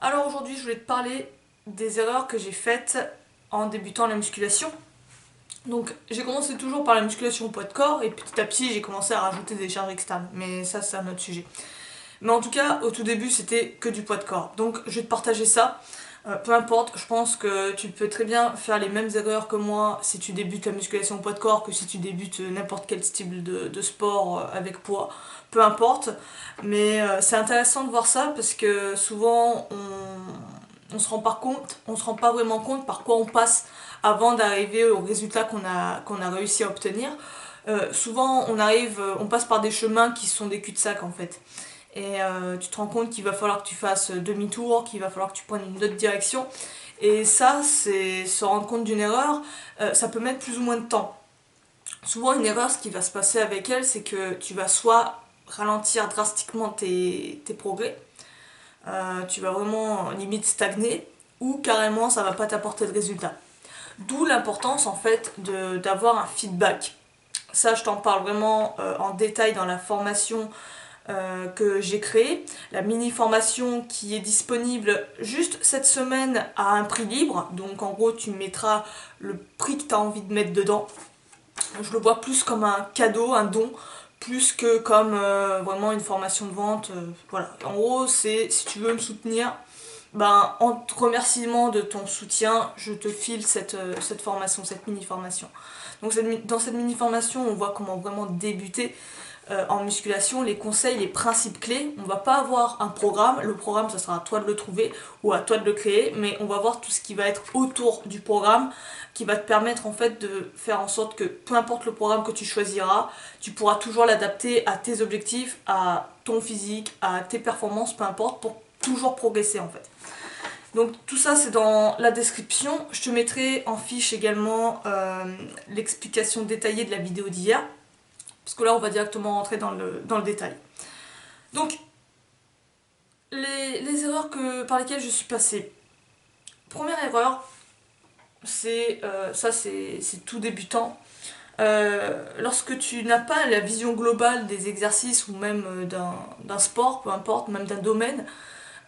Alors aujourd'hui, je voulais te parler des erreurs que j'ai faites en débutant la musculation. Donc j'ai commencé toujours par la musculation au poids de corps et petit à petit j'ai commencé à rajouter des charges externes. Mais ça c'est un autre sujet. Mais en tout cas, au tout début c'était que du poids de corps. Donc je vais te partager ça. Peu importe, je pense que tu peux très bien faire les mêmes erreurs que moi si tu débutes la musculation au poids de corps que si tu débutes n'importe quel style de sport avec poids. Peu importe. Mais c'est intéressant de voir ça parce que souvent on se rend pas vraiment compte par quoi on passe avant d'arriver au résultat qu'on a réussi à obtenir. Souvent on passe par des chemins qui sont des cul-de-sac en fait. Et tu te rends compte qu'il va falloir que tu fasses demi-tour, qu'il va falloir que tu prennes une autre direction. Et ça, c'est se rendre compte d'une erreur, ça peut mettre plus ou moins de temps. Souvent, une erreur, ce qui va se passer avec elle, c'est que tu vas soit ralentir drastiquement tes progrès, tu vas vraiment limite stagner, ou carrément ça va pas t'apporter de résultat. D'où l'importance en fait d'avoir un feedback. Ça, je t'en parle vraiment en détail dans la formation que j'ai créée, la mini formation qui est disponible juste cette semaine à un prix libre. Donc en gros, tu mettras le prix que tu as envie de mettre dedans. Je le vois plus comme un cadeau, un don, plus que comme vraiment une formation de vente. Voilà. En gros, c'est si tu veux me soutenir, ben, en remerciement de ton soutien, je te file cette formation, cette mini-formation. Donc dans cette mini-formation, on voit comment vraiment débuter en musculation, les conseils, les principes clés. On va pas avoir un programme, le programme ça sera à toi de le trouver ou à toi de le créer, mais on va voir tout ce qui va être autour du programme qui va te permettre en fait de faire en sorte que peu importe le programme que tu choisiras, tu pourras toujours l'adapter à tes objectifs, à ton physique, à tes performances, peu importe, pour toujours progresser en fait. Donc tout ça c'est dans la description. Je te mettrai en fiche également l'explication détaillée de la vidéo d'hier. Parce que là on va directement rentrer dans le détail. Donc les erreurs par lesquelles je suis passée. Première erreur, c'est tout débutant. Lorsque tu n'as pas la vision globale des exercices ou même d'un sport, peu importe, même d'un domaine,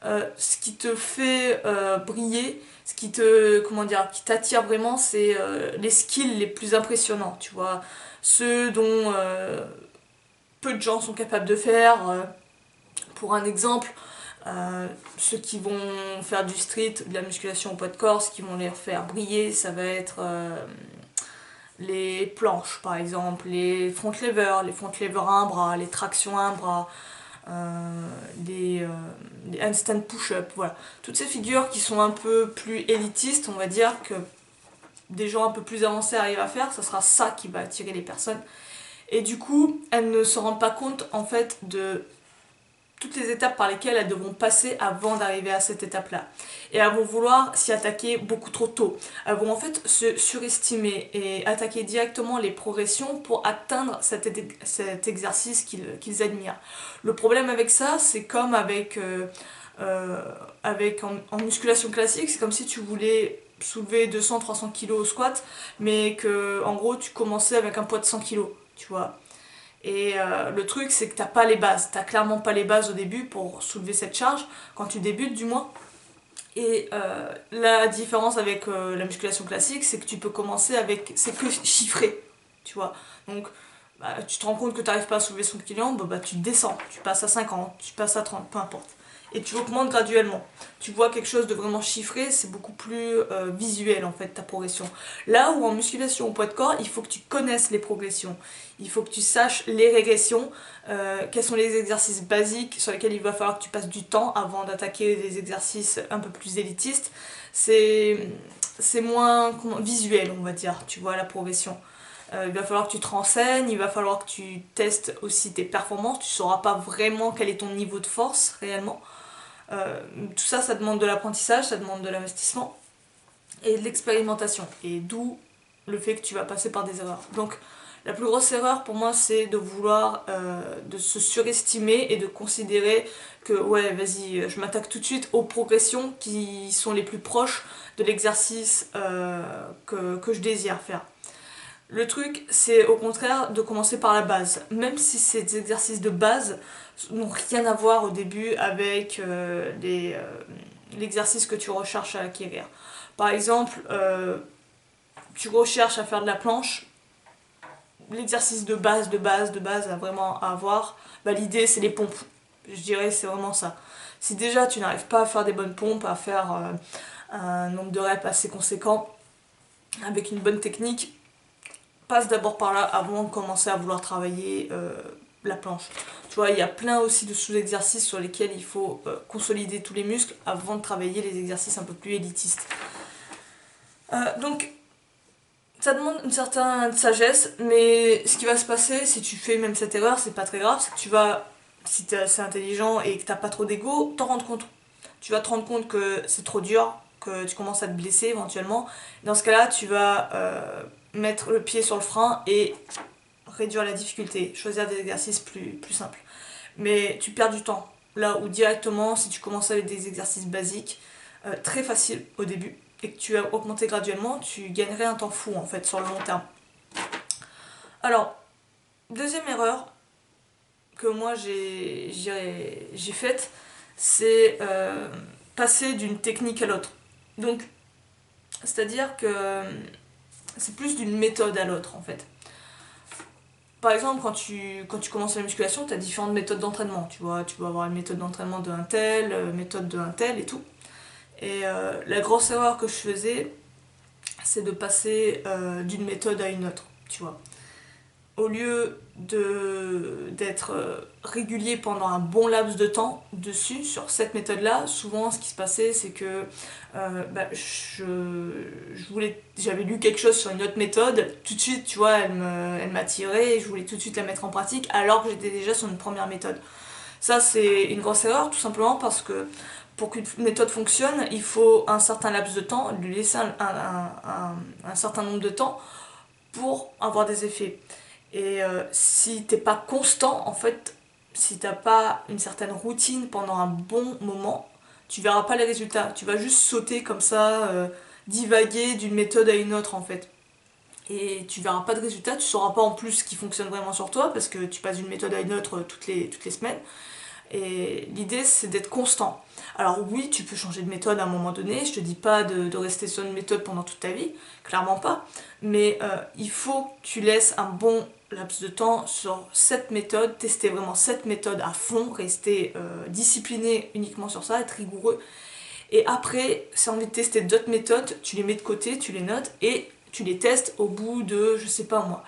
ce qui te fait briller, ce qui te, comment dire, qui t'attire vraiment, c'est les skills les plus impressionnants, tu vois, ceux dont peu de gens sont capables de faire. Pour un exemple, ceux qui vont faire du street, de la musculation au poids de corps, ce qui vont les faire briller, ça va être les planches par exemple, les front levers à un bras, les tractions à un bras, les handstand push-up, voilà. Toutes ces figures qui sont un peu plus élitistes, on va dire, que des gens un peu plus avancés arrivent à faire, ça sera ça qui va attirer les personnes. Et du coup, elles ne se rendent pas compte en fait de toutes les étapes par lesquelles elles devront passer avant d'arriver à cette étape-là. Et elles vont vouloir s'y attaquer beaucoup trop tôt. Elles vont en fait se surestimer et attaquer directement les progressions pour atteindre cet exercice qu'ils admirent. Le problème avec ça, c'est comme avec en musculation classique, c'est comme si tu voulais soulever 200-300 kg au squat, mais que en gros tu commençais avec un poids de 100 kg, tu vois. Et le truc, c'est que t'as pas les bases. T'as clairement pas les bases au début pour soulever cette charge, quand tu débutes du moins. Et la différence avec la musculation classique, c'est que tu peux commencer avec. C'est que chiffré, tu vois. Donc, bah, tu te rends compte que t'arrives pas à soulever son client, bah, tu descends. Tu passes à 50, tu passes à 30, peu importe. Et tu augmentes graduellement. Tu vois quelque chose de vraiment chiffré, c'est beaucoup plus visuel en fait ta progression. Là où en musculation au poids de corps, il faut que tu connaisses les progressions. Il faut que tu saches les régressions, quels sont les exercices basiques sur lesquels il va falloir que tu passes du temps avant d'attaquer des exercices un peu plus élitistes. C'est moins visuel, on va dire, tu vois, la progression. Il va falloir que tu te renseignes, il va falloir que tu testes aussi tes performances, tu sauras pas vraiment quel est ton niveau de force réellement. Tout ça, ça demande de l'apprentissage, ça demande de l'investissement et de l'expérimentation. Et d'où le fait que tu vas passer par des erreurs. Donc, la plus grosse erreur pour moi, c'est de vouloir de se surestimer et de considérer que ouais, vas-y, je m'attaque tout de suite aux progressions qui sont les plus proches de l'exercice que je désire faire. Le truc, c'est au contraire de commencer par la base. Même si ces exercices de base n'ont rien à voir au début avec l'exercice que tu recherches à acquérir. Par exemple, tu recherches à faire de la planche, l'exercice de base à vraiment avoir, bah, l'idée c'est les pompes. Je dirais c'est vraiment ça. Si déjà tu n'arrives pas à faire des bonnes pompes, à faire un nombre de reps assez conséquent, avec une bonne technique, passe d'abord par là avant de commencer à vouloir travailler la planche. Tu vois, il y a plein aussi de sous-exercices sur lesquels il faut consolider tous les muscles avant de travailler les exercices un peu plus élitistes. Donc, ça demande une certaine sagesse, mais ce qui va se passer si tu fais même cette erreur, c'est pas très grave, c'est que tu vas, si t'es assez intelligent et que t'as pas trop d'ego, t'en rendre compte. Tu vas te rendre compte que c'est trop dur, que tu commences à te blesser éventuellement. Dans ce cas-là, tu vas mettre le pied sur le frein et réduire la difficulté, choisir des exercices plus simples. Mais tu perds du temps. Là où directement, si tu commences avec des exercices basiques, très faciles au début, et que tu as augmenté graduellement, tu gagnerais un temps fou en fait sur le long terme. Alors, deuxième erreur que moi j'ai faite, c'est passer d'une technique à l'autre. Donc, c'est-à-dire que c'est plus d'une méthode à l'autre en fait. Par exemple, quand tu commences la musculation, tu as différentes méthodes d'entraînement. Tu vois, tu vas avoir une méthode d'entraînement d'un tel, méthode d'un tel et tout. Et la grosse erreur que je faisais, c'est de passer d'une méthode à une autre, tu vois. Au lieu d'être régulier pendant un bon laps de temps dessus, sur cette méthode-là, souvent ce qui se passait, c'est que j'avais lu quelque chose sur une autre méthode, tout de suite, tu vois, elle m'attirait et je voulais tout de suite la mettre en pratique, alors que j'étais déjà sur une première méthode. Ça, c'est une grosse erreur, tout simplement parce que pour qu'une méthode fonctionne, il faut un certain laps de temps, lui laisser un certain nombre de temps pour avoir des effets. Et si t'es pas constant, en fait, si t'as pas une certaine routine pendant un bon moment, tu verras pas les résultats. Tu vas juste sauter comme ça, divaguer d'une méthode à une autre en fait. Et tu verras pas de résultats, tu sauras pas en plus ce qui fonctionne vraiment sur toi parce que tu passes d'une méthode à une autre toutes les semaines. Et l'idée, c'est d'être constant. Alors oui, tu peux changer de méthode à un moment donné, je te dis pas de rester sur une méthode pendant toute ta vie, clairement pas, mais il faut que tu laisses un bon laps de temps sur cette méthode, tester vraiment cette méthode à fond, rester discipliné uniquement sur ça, être rigoureux. Et après, si tu as envie de tester d'autres méthodes, tu les mets de côté, tu les notes et tu les testes au bout de, je sais pas moi,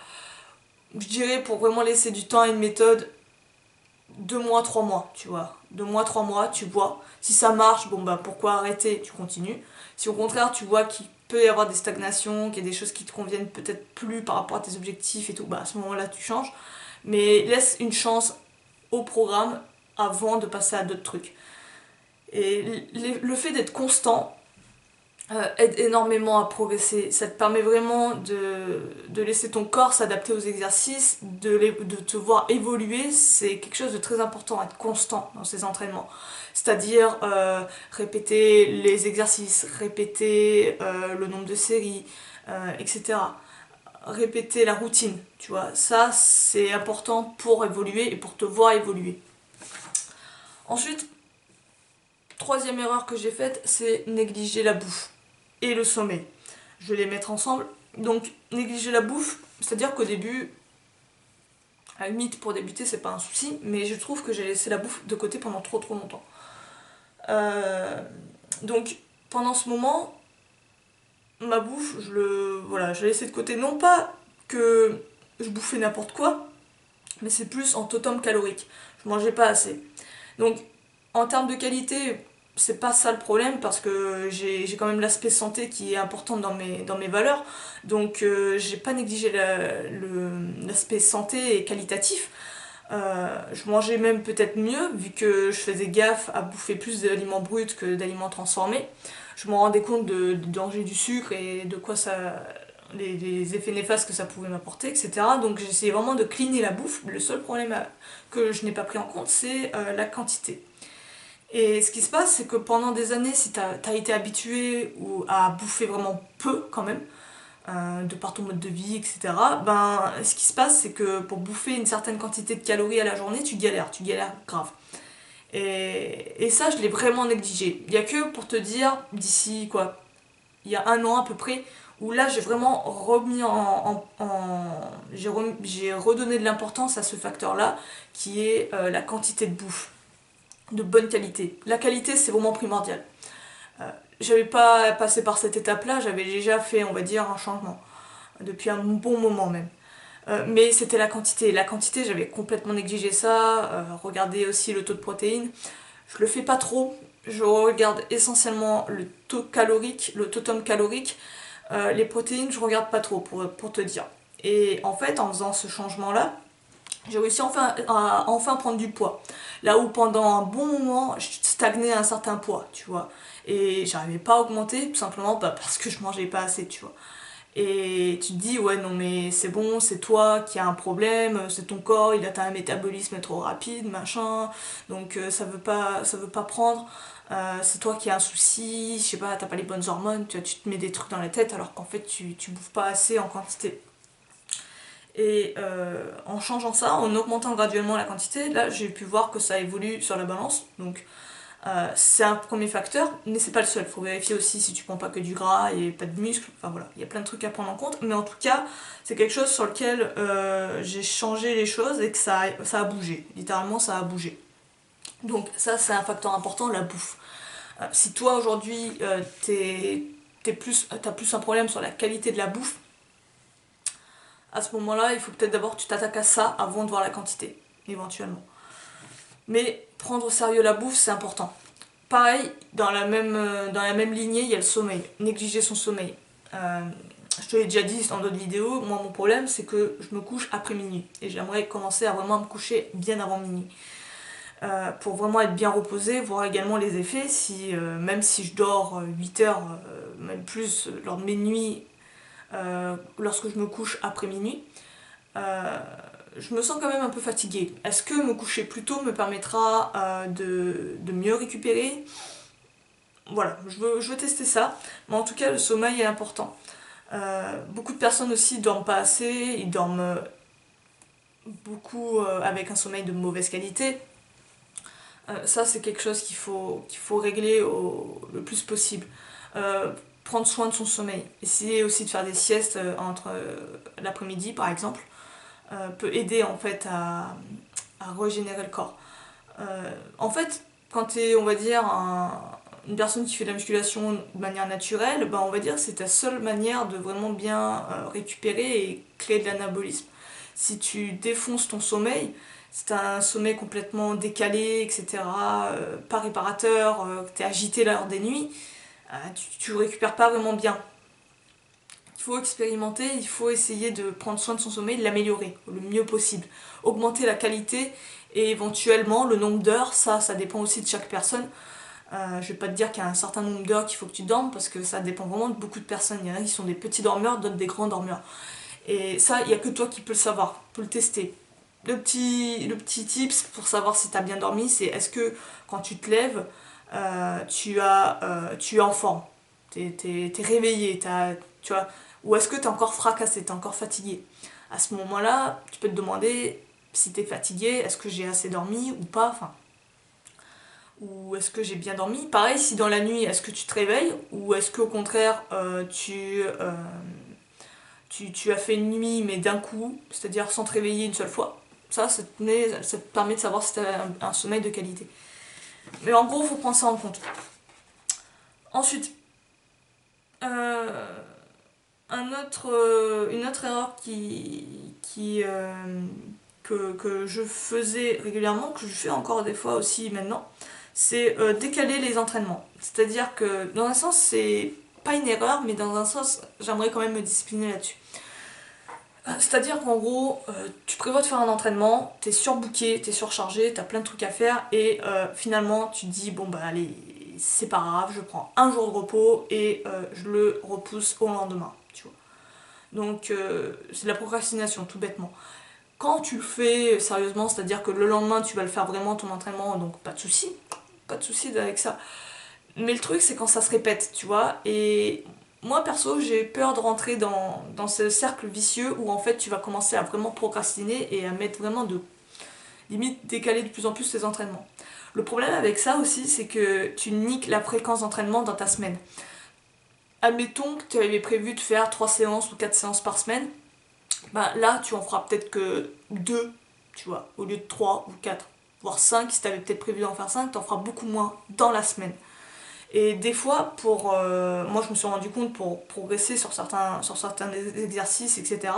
je dirais pour vraiment laisser du temps à une méthode, 2 mois, 3 mois, tu vois. 2 mois, 3 mois, tu vois. Si ça marche, bon bah pourquoi arrêter, tu continues. Si au contraire tu vois qu'il peut y avoir des stagnations, qu'il y a des choses qui te conviennent peut-être plus par rapport à tes objectifs et tout, bah à ce moment-là tu changes. Mais laisse une chance au programme avant de passer à d'autres trucs. Et le fait d'être constant aide énormément à progresser. Ça te permet vraiment de laisser ton corps s'adapter aux exercices, de te voir évoluer. C'est quelque chose de très important, être constant dans ses entraînements. C'est-à-dire répéter les exercices, répéter le nombre de séries, etc. Répéter la routine, tu vois. Ça, c'est important pour évoluer et pour te voir évoluer. Ensuite, troisième erreur que j'ai faite, c'est négliger la bouffe et le sommeil. Je vais les mettre ensemble. Donc, négliger la bouffe, c'est-à-dire qu'au début, à la limite, pour débuter, c'est pas un souci, mais je trouve que j'ai laissé la bouffe de côté pendant trop longtemps. Donc, pendant ce moment, ma bouffe, je l'ai laissée de côté. Non pas que je bouffais n'importe quoi, mais c'est plus en totem calorique. Je mangeais pas assez. Donc, en termes de qualité, c'est pas ça le problème parce que j'ai quand même l'aspect santé qui est important dans mes valeurs. Donc, j'ai pas négligé l'aspect santé et qualitatif. Je mangeais même peut-être mieux vu que je faisais gaffe à bouffer plus d'aliments bruts que d'aliments transformés. Je me rendais compte du danger du sucre et de quoi ça, les effets néfastes que ça pouvait m'apporter, etc. Donc j'essayais vraiment de cleaner la bouffe. Le seul problème que je n'ai pas pris en compte, c'est la quantité. Et ce qui se passe, c'est que pendant des années, si t'as été habitué à bouffer vraiment peu quand même, de par ton mode de vie, etc., ben, ce qui se passe, c'est que pour bouffer une certaine quantité de calories à la journée, tu galères grave. Et ça, je l'ai vraiment négligé. Il y a que pour te dire, d'ici quoi, il y a 1 an à peu près, où là j'ai vraiment remis j'ai redonné de l'importance à ce facteur-là, qui est la quantité de bouffe, de bonne qualité. La qualité, c'est vraiment primordial. J'avais pas passé par cette étape-là, j'avais déjà fait, on va dire, un changement, depuis un bon moment même. Mais c'était la quantité. La quantité, j'avais complètement négligé ça. Regardez aussi le taux de protéines. Je le fais pas trop. Je regarde essentiellement le taux calorique, le totum calorique. Les protéines, je regarde pas trop pour te dire. Et en fait, en faisant ce changement-là, j'ai réussi à enfin prendre du poids. Là où pendant un bon moment, je stagnais à un certain poids, tu vois. Et j'arrivais pas à augmenter, tout simplement parce que je mangeais pas assez, tu vois. Et tu te dis, ouais, non, mais c'est bon, c'est toi qui as un problème, c'est ton corps, il a un métabolisme trop rapide, machin, donc ça veut pas prendre, c'est toi qui as un souci, je sais pas, t'as pas les bonnes hormones, tu te mets des trucs dans la tête alors qu'en fait tu bouffes pas assez en quantité. Et en changeant ça, en augmentant graduellement la quantité, là j'ai pu voir que ça évolue sur la balance, donc c'est un premier facteur, mais c'est pas le seul. Il faut vérifier aussi si tu prends pas que du gras et pas de muscles. Enfin voilà, il y a plein de trucs à prendre en compte. Mais en tout cas, c'est quelque chose sur lequel j'ai changé les choses et que ça a bougé. Littéralement, ça a bougé. Donc ça, c'est un facteur important, la bouffe. Si toi aujourd'hui, t'as plus un problème sur la qualité de la bouffe, à ce moment-là, il faut peut-être d'abord que tu t'attaques à ça avant de voir la quantité, éventuellement. Mais prendre au sérieux la bouffe, c'est important. Pareil, dans la même lignée, il y a le sommeil. Négliger son sommeil. Je te l'ai déjà dit dans d'autres vidéos, moi mon problème c'est que je me couche après minuit. Et j'aimerais commencer à vraiment me coucher bien avant minuit. Pour vraiment être bien reposée, voir également les effets, même si je dors 8 heures, même plus lors de mes nuits, lorsque je me couche après minuit, euh, je me sens quand même un peu fatiguée. Est-ce que me coucher plus tôt me permettra de mieux récupérer? Voilà, je veux tester ça. Mais en tout cas, le sommeil est important. Beaucoup de personnes aussi dorment pas assez, ils dorment beaucoup avec un sommeil de mauvaise qualité. Ça, c'est quelque chose qu'il faut régler le plus possible. Prendre soin de son sommeil. Essayer aussi de faire des siestes entre l'après-midi, par exemple, peut aider en fait à régénérer le corps. En fait, quand tu es, on va dire, une personne qui fait de la musculation de manière naturelle, ben on va dire que c'est ta seule manière de vraiment bien récupérer et créer de l'anabolisme. Si tu défonces ton sommeil, c'est un sommeil complètement décalé, etc., pas réparateur, que tu es agité lors des nuits, tu récupères pas vraiment bien. Il faut expérimenter, il faut essayer de prendre soin de son sommeil, de l'améliorer le mieux possible. Augmenter la qualité et éventuellement le nombre d'heures, ça dépend aussi de chaque personne. Je vais pas te dire qu'il y a un certain nombre d'heures qu'il faut que tu dormes parce que ça dépend vraiment de beaucoup de personnes. Il y en a qui sont des petits dormeurs, d'autres des grands dormeurs. Et ça, il n'y a que toi qui peux le savoir, tu peux le tester. Le petit tips pour savoir si tu as bien dormi, c'est est-ce que quand tu te lèves, tu es en forme, t'es réveillé, tu vois, ou est-ce que tu es encore fracassé, tu es encore fatigué. À ce moment-là, tu peux te demander si tu es fatigué, est-ce que j'ai assez dormi ou pas, enfin, ou est-ce que j'ai bien dormi. Pareil, si dans la nuit, est-ce que tu te réveilles ou est-ce qu'au contraire, tu as fait une nuit mais d'un coup, c'est-à-dire sans te réveiller une seule fois. Ça te permet de savoir si tu as un sommeil de qualité. Mais en gros, il faut prendre ça en compte. Ensuite, euh, une autre erreur que je faisais régulièrement, que je fais encore des fois aussi maintenant, c'est décaler les entraînements. C'est-à-dire que dans un sens, c'est pas une erreur, mais dans un sens, j'aimerais quand même me discipliner là-dessus. C'est-à-dire qu'en gros, tu prévois de faire un entraînement, t'es surbooké, t'es surchargé, t'as plein de trucs à faire et finalement tu te dis bon bah allez, c'est pas grave, je prends un jour de repos et je le repousse au lendemain, tu vois. Donc c'est de la procrastination tout bêtement. Quand tu le fais sérieusement, c'est-à-dire que le lendemain tu vas le faire vraiment ton entraînement, donc pas de souci avec ça. Mais le truc c'est quand ça se répète, tu vois, et moi perso j'ai peur de rentrer dans ce cercle vicieux où en fait tu vas commencer à vraiment procrastiner et à mettre vraiment limite décaler de plus en plus tes entraînements. Le problème avec ça aussi, c'est que tu niques la fréquence d'entraînement dans ta semaine. Admettons que tu avais prévu de faire 3 séances ou 4 séances par semaine, bah là tu en feras peut-être que 2, tu vois, au lieu de 3 ou 4, voire 5, si tu avais peut-être prévu d'en faire 5, tu en feras beaucoup moins dans la semaine. Et des fois, moi je me suis rendu compte pour progresser sur certains exercices, etc.,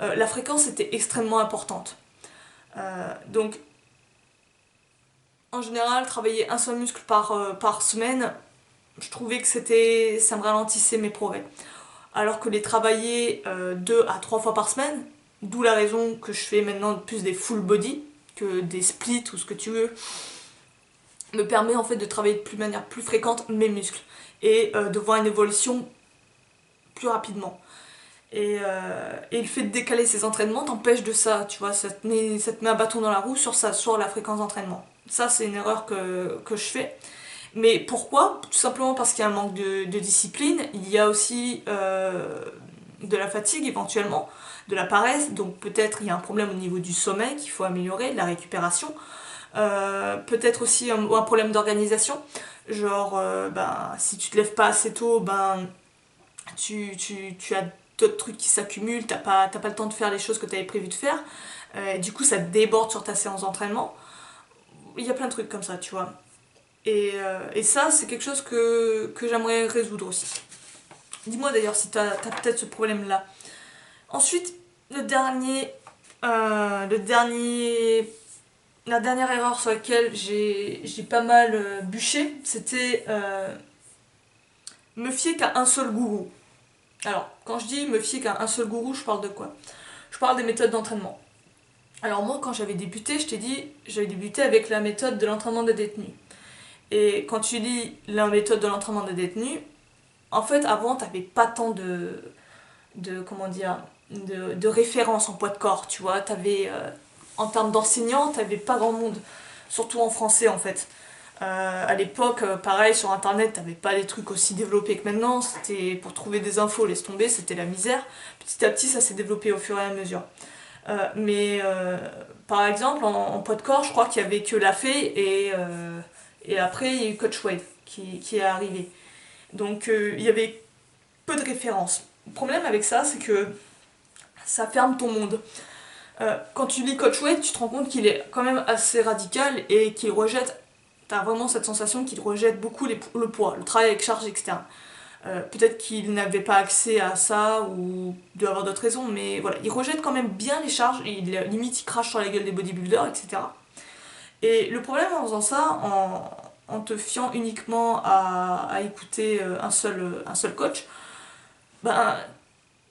la fréquence était extrêmement importante. Donc en général, travailler un seul muscle par semaine, je trouvais que ça me ralentissait mes progrès. Alors que les travailler 2 à 3 fois par semaine, d'où la raison que je fais maintenant plus des full body que des splits ou ce que tu veux, me permet en fait de travailler de manière plus fréquente mes muscles et de voir une évolution plus rapidement. Et le fait de décaler ses entraînements t'empêche de ça, tu vois, ça te met un bâton dans la roue sur la fréquence d'entraînement. Ça, c'est une erreur que je fais. Mais pourquoi? Tout simplement parce qu'il y a un manque de discipline, il y a aussi de la fatigue éventuellement, de la paresse, donc peut-être il y a un problème au niveau du sommeil qu'il faut améliorer, de la récupération, peut-être aussi un problème d'organisation, genre si tu te lèves pas assez tôt, tu as d'autres trucs qui s'accumulent, t'as pas le temps de faire les choses que tu avais prévu de faire, du coup ça te déborde sur ta séance d'entraînement, il y a plein de trucs comme ça, tu vois. Et ça, c'est quelque chose que j'aimerais résoudre aussi. Dis-moi d'ailleurs si t'as peut-être ce problème-là. Ensuite, la dernière erreur sur laquelle j'ai pas mal bûché, c'était me fier qu'à un seul gourou. Alors, quand je dis me fier qu'à un seul gourou, je parle de quoi? Je parle des méthodes d'entraînement. Alors moi, quand j'avais débuté, je t'ai dit, j'avais débuté avec la méthode de l'entraînement des détenus. Et quand tu lis la méthode de l'entraînement des détenus, en fait, avant, t'avais pas tant comment dire, de références en poids de corps, tu vois. En termes d'enseignants, t'avais pas grand monde, surtout en français, en fait. À l'époque, pareil, sur internet, t'avais pas des trucs aussi développés que maintenant. C'était pour trouver des infos, laisse tomber, c'était la misère. Petit à petit, ça s'est développé au fur et à mesure. Mais par exemple, en poids de corps, je crois qu'il y avait que la fée et après il y a eu Coach Wade qui est arrivé. Donc il y avait peu de références. Le problème avec ça, c'est que ça ferme ton monde. Quand tu lis Coach Wade, tu te rends compte qu'il est quand même assez radical et qu'il rejette. T'as vraiment cette sensation qu'il rejette beaucoup le poids, le travail avec charge externe. Peut-être qu'il n'avait pas accès à ça ou il doit avoir d'autres raisons, mais voilà, il rejette quand même bien les charges, limite il crache sur la gueule des bodybuilders, etc. Et le problème en faisant ça, en te fiant uniquement à écouter un seul coach, ben,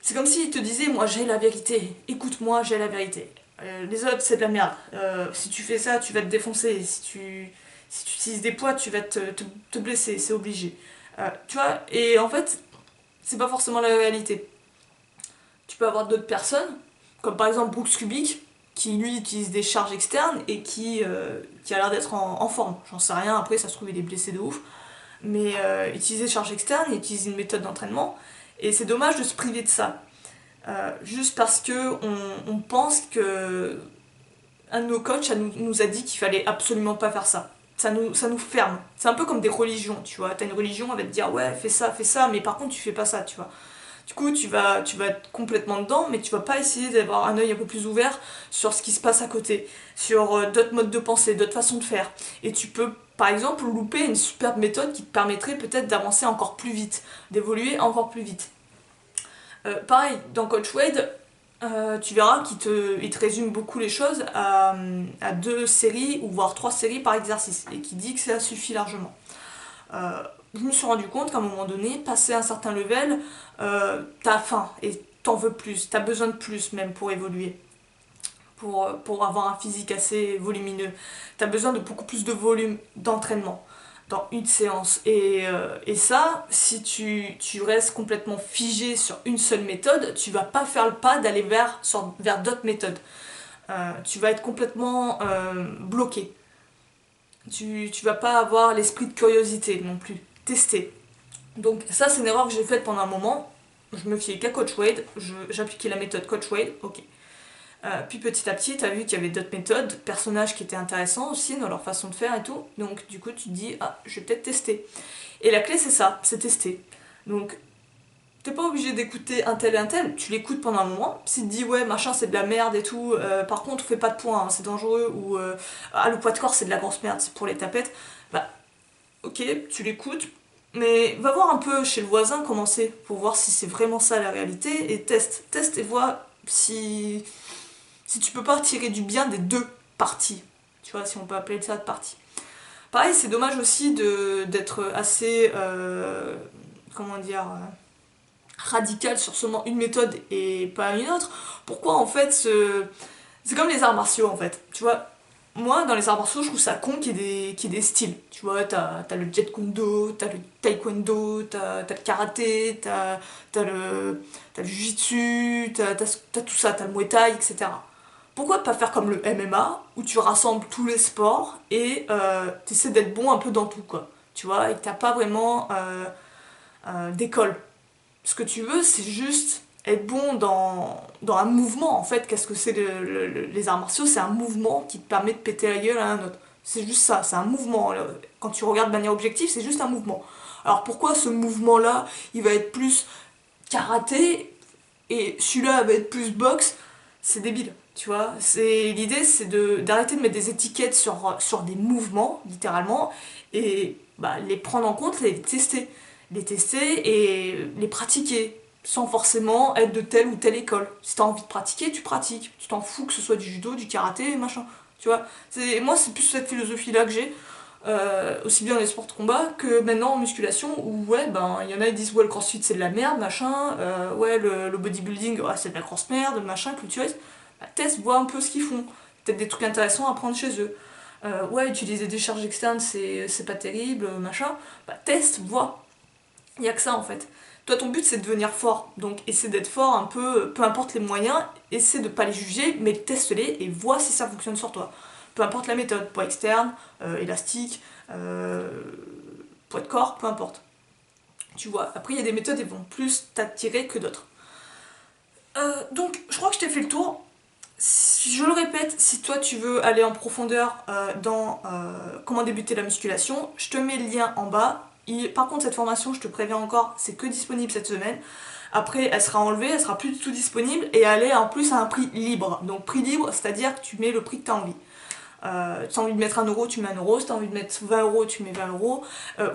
c'est comme s'il te disait, moi j'ai la vérité, écoute-moi, j'ai la vérité. Les autres c'est de la merde. Si tu fais ça, tu vas te défoncer. Si tu utilises des poids, tu vas te blesser, c'est obligé. Tu vois, et en fait, c'est pas forcément la réalité. Tu peux avoir d'autres personnes, comme par exemple Brooks Kubik, qui lui utilise des charges externes et qui a l'air d'être en forme. J'en sais rien, après ça se trouve il est blessé de ouf. Mais utiliser des charges externes, utiliser une méthode d'entraînement, et c'est dommage de se priver de ça. Juste parce que on pense que un de nos coachs nous a dit qu'il fallait absolument pas faire ça. Ça nous ferme. C'est un peu comme des religions, tu vois. T'as une religion, elle va te dire ouais, fais ça, mais par contre tu fais pas ça, tu vois. Du coup, tu vas être complètement dedans, mais tu vas pas essayer d'avoir un œil un peu plus ouvert sur ce qui se passe à côté, sur d'autres modes de pensée, d'autres façons de faire. Et tu peux, par exemple, louper une superbe méthode qui te permettrait peut-être d'avancer encore plus vite, d'évoluer encore plus vite. Pareil, dans Coach Wade, tu verras qu'il te résume beaucoup les choses à 2 séries ou voire 3 séries par exercice et qui dit que ça suffit largement. Je me suis rendu compte qu'à un moment donné, passé un certain level, t'as faim et t'en veux plus, t'as besoin de plus même pour évoluer, pour avoir un physique assez volumineux. T'as besoin de beaucoup plus de volume d'entraînement dans une séance. Et ça, si tu restes complètement figé sur une seule méthode, tu vas pas faire le pas d'aller vers d'autres méthodes. Tu vas être complètement bloqué. Tu vas pas avoir l'esprit de curiosité non plus. Tester. Donc ça, c'est une erreur que j'ai faite pendant un moment. Je me fiais qu'à Coach Wade, j'appliquais la méthode Coach Wade, ok. Puis petit à petit, t'as vu qu'il y avait d'autres méthodes, d'autres personnages qui étaient intéressants aussi dans leur façon de faire et tout. Donc du coup, tu te dis, ah, je vais peut-être tester. Et la clé, c'est ça, c'est tester. Donc, t'es pas obligé d'écouter un tel et un tel, tu l'écoutes pendant un moment. Si tu te dis, ouais, machin, c'est de la merde et tout, par contre, fais pas de points, hein, c'est dangereux, ou ah, le poids de corps, c'est de la grosse merde, c'est pour les tapettes, bah, ok, tu l'écoutes, mais va voir un peu chez le voisin comment c'est, pour voir si c'est vraiment ça la réalité, et teste et vois si tu peux pas tirer du bien des deux parties, tu vois, si on peut appeler ça de partie. Pareil, c'est dommage aussi d'être assez, comment dire, radical sur seulement une méthode et pas une autre. Pourquoi en fait c'est comme les arts martiaux en fait, tu vois. Moi, dans les arts martiaux, je trouve ça con qu'il y ait des styles. Tu vois, t'as le Jeet Kune Do, t'as le Taekwondo, t'as le karaté, t'as le Jiu-Jitsu, t'as tout ça, t'as le Muay Thai, etc. Pourquoi pas faire comme le MMA, où tu rassembles tous les sports et t'essaies d'être bon un peu dans tout, quoi. Tu vois, et que t'as pas vraiment d'école. Ce que tu veux, c'est juste être bon dans un mouvement, en fait. Qu'est-ce que c'est les arts martiaux? C'est un mouvement qui te permet de péter la gueule à un autre. C'est juste ça, c'est un mouvement. Quand tu regardes de manière objective, c'est juste un mouvement. Alors pourquoi ce mouvement-là, il va être plus karaté et celui-là va être plus boxe? C'est débile, tu vois. L'idée, c'est d'arrêter de mettre des étiquettes sur des mouvements, littéralement, et bah, les prendre en compte, les tester et les pratiquer sans forcément être de telle ou telle école. Si t'as envie de pratiquer, tu pratiques. Tu t'en fous que ce soit du judo, du karaté, machin. Tu vois, moi c'est plus cette philosophie-là que j'ai, aussi bien dans les sports de combat que maintenant en musculation, où ouais, ben il y en a qui disent ouais le crossfit c'est de la merde, machin, ouais le bodybuilding ouais, c'est de la grosse merde, machin, culturiste. Bah, teste, vois un peu ce qu'ils font. Peut-être des trucs intéressants à prendre chez eux. Ouais, utiliser des charges externes c'est pas terrible, machin. Bah teste, vois. Il n'y a que ça en fait. Toi, ton but c'est de devenir fort. Donc, essaie d'être fort un peu importe les moyens, essaie de pas les juger, mais teste-les et vois si ça fonctionne sur toi. Peu importe la méthode, poids externe, élastique, euh, poids de corps, peu importe. Tu vois, après il y a des méthodes qui vont plus t'attirer que d'autres. Donc, je crois que je t'ai fait le tour. Je le répète, si toi tu veux aller en profondeur dans comment débuter la musculation, je te mets le lien en bas. Par contre, cette formation, je te préviens encore, c'est que disponible cette semaine. Après, elle sera enlevée, elle sera plus du tout disponible et elle est en plus à un prix libre. Donc prix libre, c'est-à-dire que tu mets le prix que tu as envie. Si tu as envie de mettre 1€, tu mets 1€, si tu as envie de mettre 20€, tu mets 20€.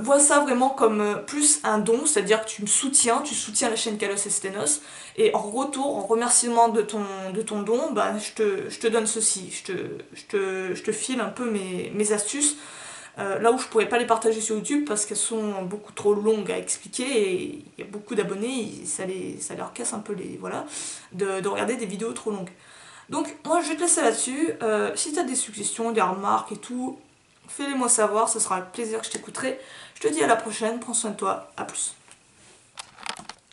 Vois ça vraiment comme plus un don, c'est-à-dire que tu soutiens la chaîne Kalos et Stenos, et en retour, en remerciement de ton don, ben, je te donne ceci, je te file un peu mes astuces, là où je pourrais pas les partager sur YouTube parce qu'elles sont beaucoup trop longues à expliquer et il y a beaucoup d'abonnés, ça leur casse un peu voilà, de regarder des vidéos trop longues. Donc moi je vais te laisser là-dessus. Si tu as des suggestions, des remarques et tout, fais-les moi savoir, ce sera avec plaisir que je t'écouterai. Je te dis à la prochaine, prends soin de toi, à plus.